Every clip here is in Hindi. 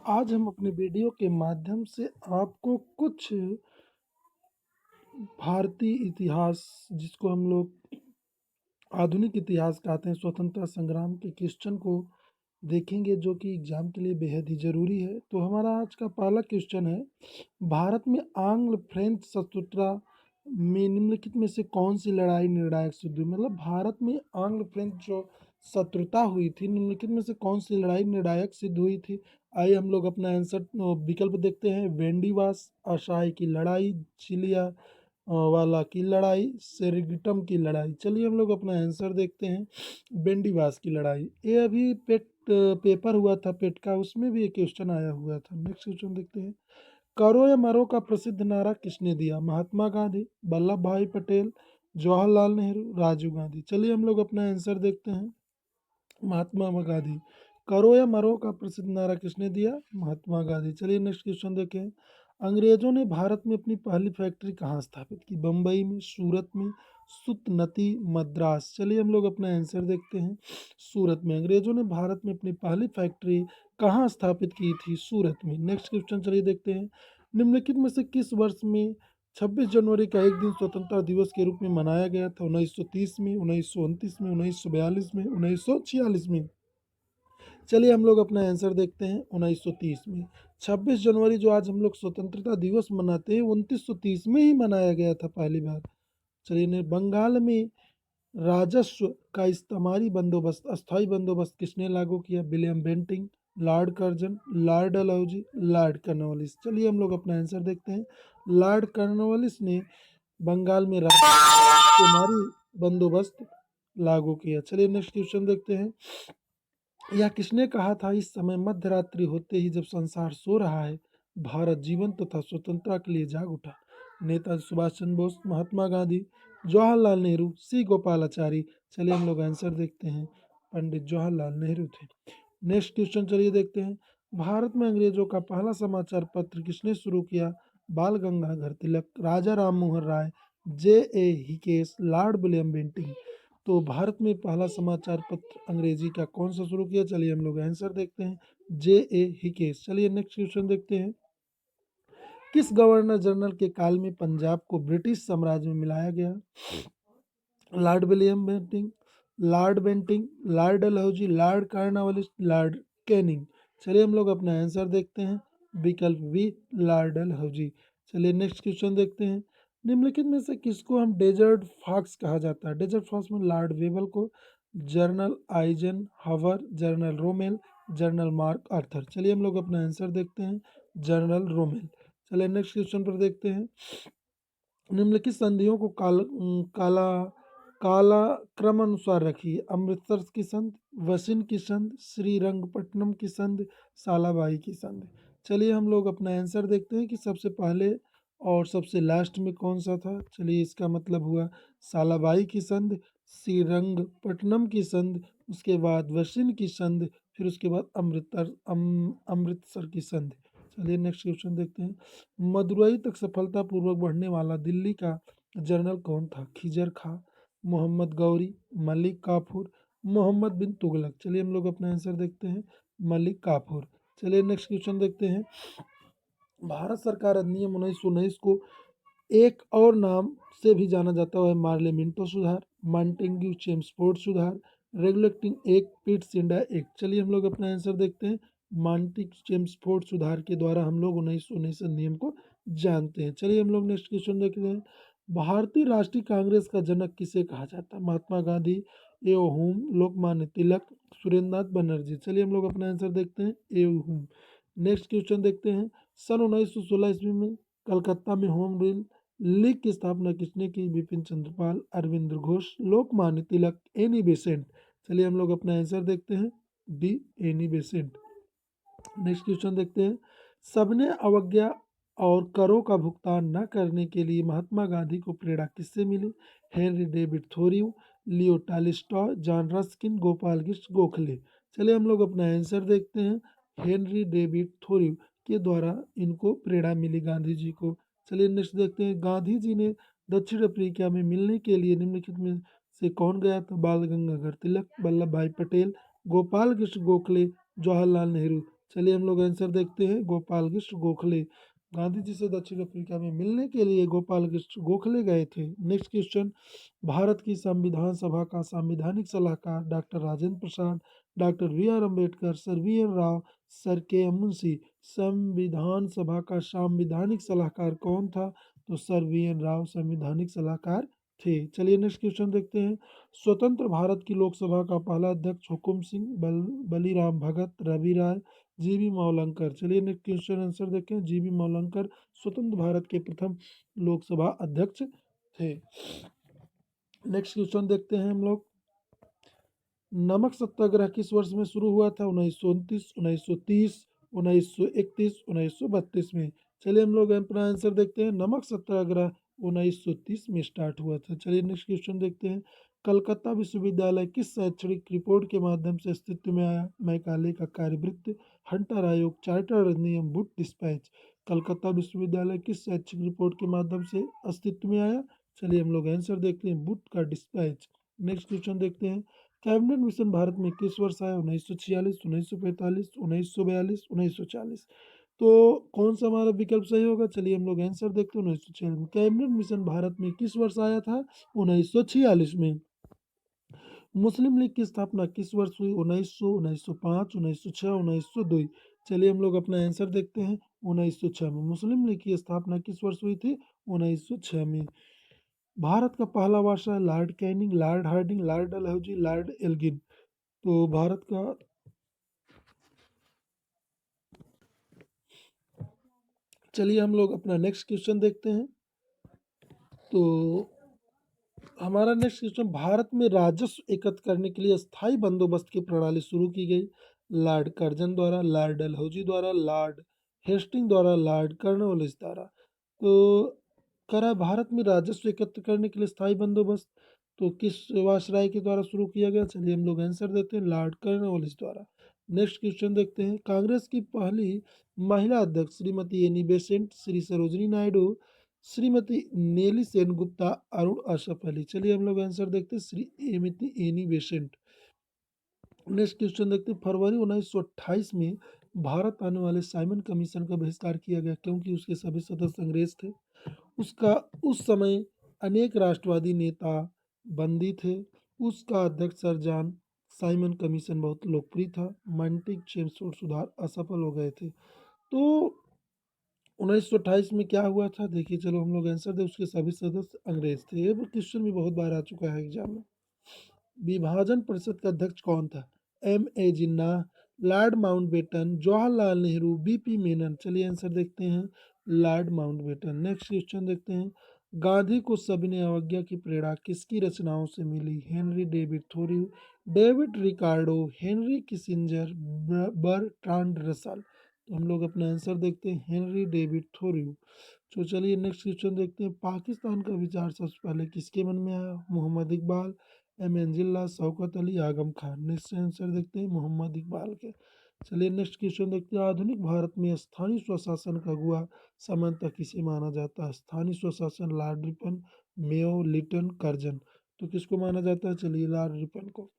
आज हम अपने वीडियो के माध्यम से आपको कुछ भारतीय इतिहास, जिसको हम लोग आधुनिक इतिहास कहते हैं, स्वतंत्रता संग्राम के क्वेश्चन को देखेंगे, जो कि एग्जाम के लिए बेहद ही जरूरी है। तो हमारा आज का पहला क्वेश्चन है, भारत में आंग्ल फ्रेंच शत्रुता में निम्नलिखित में से कौन सी लड़ाई निर्णायक सिद्ध हुई। मतलब भारत में आंग्ल फ्रेंच जो शत्रुता हुई थी, निम्नलिखित में से कौन सी लड़ाई निर्णायक सिद्ध हुई थी। आइए हम लोग अपना आंसर विकल्प देखते हैं। वेंडीवास, अशाई की लड़ाई, चिलिया वाला की लड़ाई, सेरिगटम की लड़ाई। चलिए हम लोग अपना आंसर देखते हैं। बेंडीवास की लड़ाई, ये अभी पेपर हुआ था पेट का, उसमें भी एक क्वेश्चन आया हुआ था। नेक्स्ट क्वेश्चन देखते हैं। करो या मरो का प्रसिद्ध नारा किसने दिया। महात्मा गांधी, वल्लभ भाई पटेल, जवाहरलाल नेहरू, राजीव गांधी। चलिए हम लोग अपना आंसर देखते हैं। महात्मा गांधी। करो या मरो का प्रसिद्ध नारा किसने दिया। महात्मा गांधी। चलिए नेक्स्ट क्वेश्चन देखें। अंग्रेजों ने भारत में अपनी पहली फैक्ट्री कहाँ स्थापित की। बम्बई में, सूरत में, सुतनती, मद्रास। चलिए हम लोग अपना आंसर देखते हैं। सूरत में। अंग्रेजों ने भारत में अपनी पहली फैक्ट्री कहाँ स्थापित की थी। सूरत में। नेक्स्ट क्वेश्चन चलिए देखते हैं। निम्नलिखित में से किस वर्ष में 26 जनवरी का एक दिन स्वतंत्रता दिवस के रूप में मनाया गया था। 1930 में, 1929 में, 1942 में, 1946 में। चलिए हम लोग अपना आंसर देखते हैं। 1930 में। 26 जनवरी जो आज हम लोग स्वतंत्रता दिवस मनाते हैं, 2930 में ही मनाया गया था पहली बार। चलिए बंगाल में राजस्व का इस्तेमारी बंदोबस्त, अस्थायी बंदोबस्त किसने लागू किया। William Bentinck, Lord Curzon, Lord Dalhousie, Lord Cornwallis. चलिए हम लोग अपना आंसर देखते हैं। लॉर्ड कॉर्नवालिस ने बंगाल में राजकुमारी बंदोबस्त लागू किया। चलिए नेक्स्ट क्वेश्चन देखते हैं। यह किसने कहा था। इस समय मध्य रात्रि होते ही जब संसार सो रहा है, भारत जीवन तथा स्वतंत्रता के लिए जाग उठा। नेताजी सुभाष चंद्र बोस, महात्मा गांधी, जवाहरलाल नेहरू, सी गोपालाचारी। चलिए हम लोग आंसर देखते हैं। पंडित जवाहरलाल नेहरू थे। नेक्स्ट क्वेश्चन चलिए देखते हैं। भारत में अंग्रेजों का पहला समाचार पत्र किसने शुरू किया। बाल गंगाधर तिलक, राजा राम मोहन राय, जे ए हिकेस, लॉर्ड विलियम बेंटिंग। तो भारत में पहला समाचार पत्र अंग्रेजी का कौन सा शुरू किया। चलिए हम लोग आंसर देखते हैं। जे ए हिकेस। चलिए नेक्स्ट क्वेश्चन देखते हैं। किस गवर्नर जनरल के काल में पंजाब को ब्रिटिश साम्राज्य में मिलाया गया। Lord William Bentinck, Lord Bentinck, Lord Dalhousie, Lord Cornwallis, Lord Canning. चलिए हम लोग अपना आंसर देखते हैं। विकल्प बी, लॉर्ड डलहौजी। चलिए नेक्स्ट क्वेश्चन देखते हैं। निम्नलिखित में से किसको हम डेजर्ट फॉक्स कहा जाता है। डेजर्ट फॉक्स में लॉर्ड वेबल को, general Eisenhower, general Rommel, general MacArthur. चलिए हम लोग अपना आंसर देखते हैं। General Rommel. चलिए नेक्स्ट क्वेश्चन पर देखते हैं। निम्नलिखित संधियों को काला काला क्रम अनुसार रखिए। अमृतसर की संधि, वसिन की संधि, श्रीरंगपट्टनम की संधि, सालाबाई की संधि। चलिए हम लोग अपना आंसर देखते हैं कि सबसे पहले और सबसे लास्ट में कौन सा था। चलिए इसका मतलब हुआ सालाबाई की संधि, श्रीरंगपट्टनम की संधि, उसके बाद वसिन की संधि, फिर उसके बाद अमृतसर की संधि। चलिए नेक्स्ट क्वेश्चन देखते हैं। मदुरई तक सफलतापूर्वक बढ़ने वाला दिल्ली का जनरल कौन था। खिजर खां, मोहम्मद गौरी, मलिक काफूर, मोहम्मद बिन तुगलक। चलिए हम लोग अपना आंसर देखते हैं। मलिक काफूर। चलिए नेक्स्ट क्वेश्चन देखते हैं। भारत सरकार अधिनियम 1919 को एक और नाम से भी जाना जाता है। मार्ले मिंटो सुधार, मॉन्टेग्यू चेम्सफोर्ड सुधार, regulating act, Pitt's India act. चलिए हम लोग अपना आंसर देखते हैं। मॉन्टेग्यू चेम्सफोर्ड सुधार के द्वारा हम लोग 1919 अधिनियम को जानते हैं। चलिए हम लोग नेक्स्ट क्वेश्चन देखते हैं। भारतीय राष्ट्रीय कांग्रेस का जनक किसे कहा जाता है। महात्मा गांधी, एओ हुम, लोकमान्य तिलक, सुरेंद्रनाथ बनर्जी। चलिए हम लोग अपना आंसर देखते हैं। एओ हुम। नेक्स्ट क्वेश्चन देखते हैं। सन 1916 ईस्वी में कलकत्ता में होम रूल लीग की स्थापना किसने की। Bipin Chandrapal, Arvind Ghosh, Lokmanya Tilak, Annie Besant. चलिए हम लोग अपना आंसर देखते हैं। D, Annie Besant. Next question देखते हैं। सबने अवज्ञा और करों का भुगतान न करने के लिए महात्मा गांधी को प्रेरणा किससे मिली। Henry David Thoreau, Leo Tolstoy, John Ruskin, Gopal Krishna Gokhale. चलिए हम लोग अपना आंसर देखते हैं। हेनरी डेविड थोरियो के द्वारा इनको प्रेरणा मिली गांधी जी को। चलिए नेक्स्ट देखते हैं। गांधी जी ने दक्षिण अफ्रीका में मिलने के लिए निम्नलिखित में से कौन गया था। बाल गंगाधर तिलक, वल्लभ भाई पटेल, गोपाल कृष्ण गोखले, जवाहरलाल नेहरू। चलिए हम लोग आंसर देखते हैं, गोपाल कृष्ण गोखले। गांधी जी से दक्षिण अफ्रीका में मिलने के लिए गोपाल कृष्ण गोखले गए थे। नेक्स्ट क्वेश्चन, भारत की संविधान सभा का संवैधानिक सलाहकार doctor Rajendra Prasad, doctor B R Ambedkar, sir V N Rau, sir K M Munshi. संविधान सभा का संवैधानिक सलाहकार कौन था? तो सर वी एन राव संवैधानिक सलाहकार थे। चलिए नेक्स्ट क्वेश्चन देखते हैं, स्वतंत्र भारत की लोकसभा का पहला अध्यक्ष हुकुम सिंह, बलीराम भगत, रवि राय, जीबी मौलंकर। चलिए नेक्स्ट क्वेश्चन आंसर देखें, जीबी मौलंकर स्वतंत्र भारत के प्रथम लोकसभा अध्यक्ष थे। नेक्स्ट क्वेश्चन देखते हैं हम लोग, नमक सत्याग्रह किस वर्ष में शुरू हुआ था? 1929, 1930, 1931, 1932 में। चलिए हम लोग अपना आंसर देखते हैं, नमक सत्याग्रह 1930 में स्टार्ट हुआ था। चलिए नेक्स्ट क्वेश्चन देखते हैं, कलकत्ता विश्वविद्यालय किस शैक्षणिक रिपोर्ट के माध्यम से अस्तित्व में आया? मैकाले का कार्यवृत्त, हंटर आयोग, चार्टर अधिनियम, बुट डिस्पैच। कलकत्ता विश्वविद्यालय किस शैक्षिक रिपोर्ट के माध्यम से अस्तित्व में आया? चलिए हम लोग आंसर देखते हैं, बुट का डिस्पैच। नेक्स्ट क्वेश्चन देखते हैं, कैबिनेट मिशन भारत में किस वर्ष आया? 1946, 1945, 1942, 1940। तो कौन सा हमारा विकल्प सही होगा? चलिए हम लोग आंसर देखते हैं, 1946 में। कैबिनेट मिशन भारत में किस वर्ष आया था? 1946 में। मुस्लिम लीग की स्थापना किस वर्ष हुई? 1900, 1905, 1906, 1902। चलिए हम लोग अपना आंसर देखते हैं, 1906 में। मुस्लिम लीग की स्थापना किस वर्ष हुई थी? 1906 में। भारत का पहला बादशाह Lord Canning, Lord Hardinge, Lord Dalhousie, Lord Elgin. तो भारत का, चलिए हम लोग अपना नेक्स्ट क्वेश्चन देखते हैं। तो हमारा नेक्स्ट क्वेश्चन, भारत में राजस्व एकत्र करने के लिए स्थायी बंदोबस्त की प्रणाली शुरू की गई। लॉर्ड कर्जन द्वारा, लॉर्ड डलहौजी द्वारा, लॉर्ड हेस्टिंग द्वारा, लॉर्ड कॉर्नवालिस द्वारा। तो करा भारत में राजस्व एकत्र करने के लिए स्थायी बंदोबस्त तो किस वायसराय के द्वारा शुरू किया गया? चलिए हम लोग आंसर देते हैं, लॉर्ड कॉर्नवालिस द्वारा। नेक्स्ट क्वेश्चन देखते हैं, कांग्रेस की पहली महिला अध्यक्ष श्रीमती एनी बेसेंट, श्री सरोजनी नायडू, श्रीमती नेली सेनगुप्ता, अरुण असफ अली। चलिए हम लोग आंसर देखते हैं, Shrimati Annie Besant. Next question देखते हैं, फरवरी 1928 में भारत आने वाले साइमन कमीशन का बहिष्कार किया गया क्योंकि उसके सभी सदस्य अंग्रेज थे। उसका उस समय अनेक राष्ट्रवादी नेता बंदी थे। उसका अध्यक्ष सर जॉन साइमन कमीशन बहुत लोकप्रिय था। मंटिक चेम्सफोर्ड सुधार असफल हो गए थे। तो 1928 में क्या हुआ था? देखिए, चलो हम लोग आंसर दें, उसके सभी सदस्य अंग्रेज थे। ये क्वेश्चन भी बहुत बार आ चुका है एग्जाम में। विभाजन परिषद का अध्यक्ष कौन था? M A Jinnah, Lord Mountbatten, Jawaharlal Nehru, BP Menon. चलिए आंसर देखते हैं, लॉर्ड माउंटबेटन। नेक्स्ट क्वेश्चन देखते हैं, गांधी को सविनय अवज्ञा की प्रेरणा किसकी रचनाओं से मिली? Henry David Thoreau, David Ricardo, Henry Kissinger, Bertrand Russell. तो हम लोग अपना आंसर देखते हैं, हेनरी डेविड थोरियो। तो चलिए नेक्स्ट क्वेश्चन देखते हैं, पाकिस्तान का विचार सबसे पहले किसके मन में आया? मोहम्मद इकबाल, एम एन जिल्ला, शौकत अली, आगम खान। नेक्स्ट आंसर देखते हैं, मोहम्मद इकबाल के। चलिए नेक्स्ट क्वेश्चन देखते हैं, आधुनिक भारत में स्थानीय स्वशासन का अगुवा सामान्यतः किसे माना जाता है? स्थानीय स्वशासन, Lord Ripon, Mayo, Lytton, Curzon. तो किसको माना जाता है? चलिए लॉर्ड रिपन को।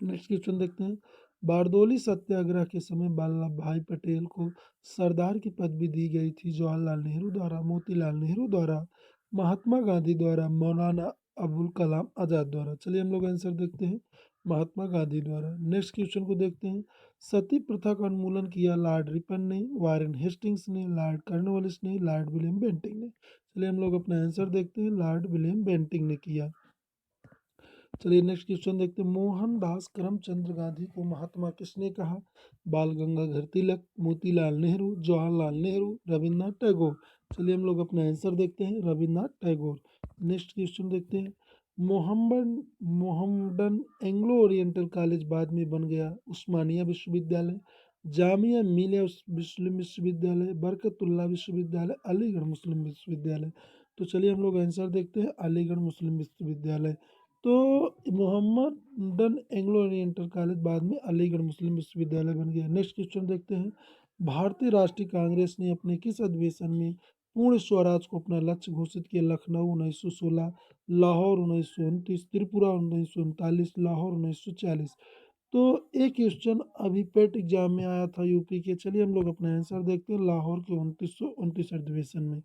नेक्स्ट क्वेश्चन देखते हैं, बारदोली सत्याग्रह के समय वल्लभ भाई पटेल को सरदार की पदवी दी गई थी। जवाहरलाल नेहरू द्वारा, मोतीलाल नेहरू द्वारा, महात्मा गांधी द्वारा, मौलाना अबुल कलाम आजाद द्वारा। चलिए हम लोग आंसर देखते हैं, महात्मा गांधी द्वारा। नेक्स्ट क्वेश्चन को देखते हैं, सती प्रथा का उन्मूलन किया लॉर्ड रिपन ने, वारेन हेस्टिंग्स ने, लॉर्ड कॉर्नवालिस ने, लॉर्ड विलियम बेंटिंग ने। चलिए हम लोग अपना आंसर देखते हैं, लॉर्ड विलियम बेंटिंग ने किया। चलिए नेक्स्ट क्वेश्चन देखते हैं, मोहनदास करमचंद गांधी को महात्मा किसने कहा? बाल गंगाधर तिलक, मोतीलाल नेहरू, जवाहरलाल नेहरू, रविन्द्रनाथ टैगोर। चलिए हम लोग अपना आंसर देखते हैं, रविन्द्रनाथ टैगोर। नेक्स्ट क्वेश्चन देखते हैं, Mohammad Mohammedan Anglo Oriental College बाद में बन गया उस्मानिया विश्वविद्यालय, जामिया मिलिया मुस्लिम विश्वविद्यालय, बरकतुल्लाह विश्वविद्यालय, अलीगढ़ मुस्लिम विश्वविद्यालय। तो चलिए हम लोग आंसर देखते हैं, अलीगढ़ मुस्लिम विश्वविद्यालय। तो मोहम्मदन एंग्लो ओरिएंटल कॉलेज बाद में अलीगढ़ मुस्लिम विश्वविद्यालय बन गया। नेक्स्ट क्वेश्चन देखते हैं, भारतीय राष्ट्रीय कांग्रेस ने अपने किस अधिवेशन में पूर्ण स्वराज को अपना लक्ष्य घोषित किया? लखनऊ 1916, लाहौर 1929, त्रिपुरा 1939, लाहौर 1940। तो एक क्वेश्चन अभी पेट एग्जाम में आया था यूपी के। चलिए हम लोग अपना आंसर देखते हैं। लाहौर के 2929 अधिवेशन में।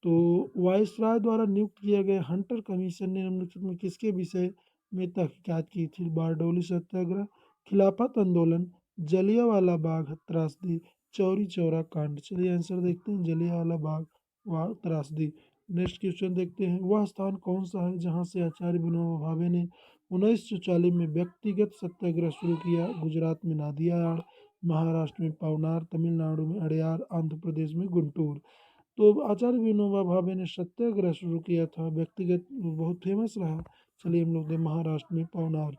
तो वायसराय द्वारा नियुक्त किए गए हंटर कमीशन ने निम्नलिखित में किसके विषय में तहकीकात की थी? बारडोली सत्याग्रह, खिलाफत आंदोलन, जलियांवाला बाग त्रासदी, चौरी चौरा कांड। चलिए आंसर देखते हैं, जलियांवाला बाग व त्रासदी। नेक्स्ट क्वेश्चन देखते हैं, वह स्थान कौन सा है जहाँ से आचार्य विनोबा भावे ने 1940 में व्यक्तिगत सत्याग्रह शुरू किया? गुजरात में नादियाड, महाराष्ट्र में पवनार, तमिलनाडु में अड़यार, आंध्र प्रदेश में गुंटूर। तो आचार्य विनोबा भावे ने सत्याग्रह शुरू किया था व्यक्तिगत, बहुत फेमस रहा। चलिए हम लोग महाराष्ट्र में पवनार।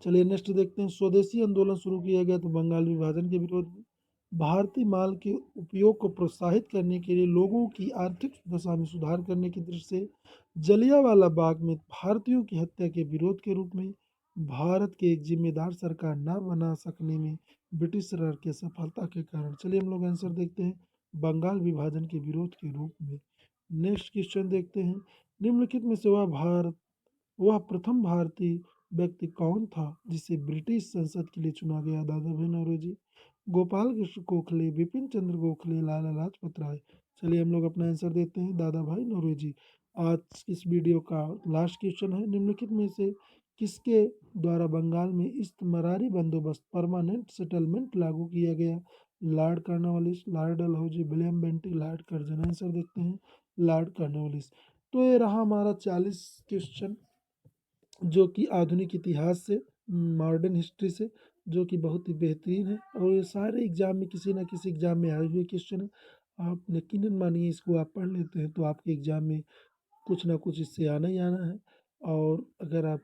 चलिए नेक्स्ट देखते हैं, स्वदेशी आंदोलन शुरू किया गया तो बंगाल विभाजन के विरोध में। भारतीय माल के उपयोग को प्रोत्साहित करने के लिए लोगों की आर्थिक दशा में सुधार करने की दृष्टि से जलियांवाला बाग में भारतीयों की हत्या के विरोध के रूप में। भारत के एक जिम्मेदार सरकार न बना सकने में ब्रिटिश सरकार की सफलता के कारण। चलिए हम लोग आंसर देखते हैं, बंगाल विभाजन के विरोध के रूप में। नेक्स्ट क्वेश्चन देखते हैं, निम्नलिखित में से वह प्रथम भारतीय व्यक्ति कौन था जिसे ब्रिटिश संसद के लिए चुना गया? दादा भाई नौरोजी, गोपाल कृष्ण गोखले, बिपिन चंद्र गोखले, लाला लाजपत राय। चलिए हम लोग अपना आंसर देते हैं, दादा भाई नौरोजी। आज इस वीडियो का लास्ट क्वेश्चन है, निम्नलिखित में से किसके द्वारा बंगाल में इस्तमरारी बंदोबस्त परमानेंट सेटलमेंट लागू किया गया? Lord Cornwallis, Lord Dalhousie, William Bentinck, Lord Curzon. Answer देखते हैं, लॉर्ड कॉर्नवालिस। तो ये रहा हमारा 40 क्वेश्चन, जो कि आधुनिक इतिहास से, मॉडर्न हिस्ट्री से, जो कि बहुत ही बेहतरीन है। और ये सारे एग्जाम में किसी ना किसी एग्जाम में आए हुए क्वेश्चन है। आप यकीनन मानिए, इसको आप पढ़ लेते हैं तो आपके एग्जाम में कुछ ना कुछ इससे आना ही आना है। और अगर आप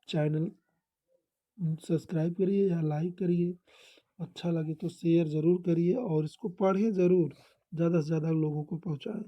चैनल सब्सक्राइब करिए या लाइक करिए, अच्छा लगे तो शेयर ज़रूर करिए और इसको पढ़ें ज़रूर, ज़्यादा से ज़्यादा लोगों को पहुँचाएँ।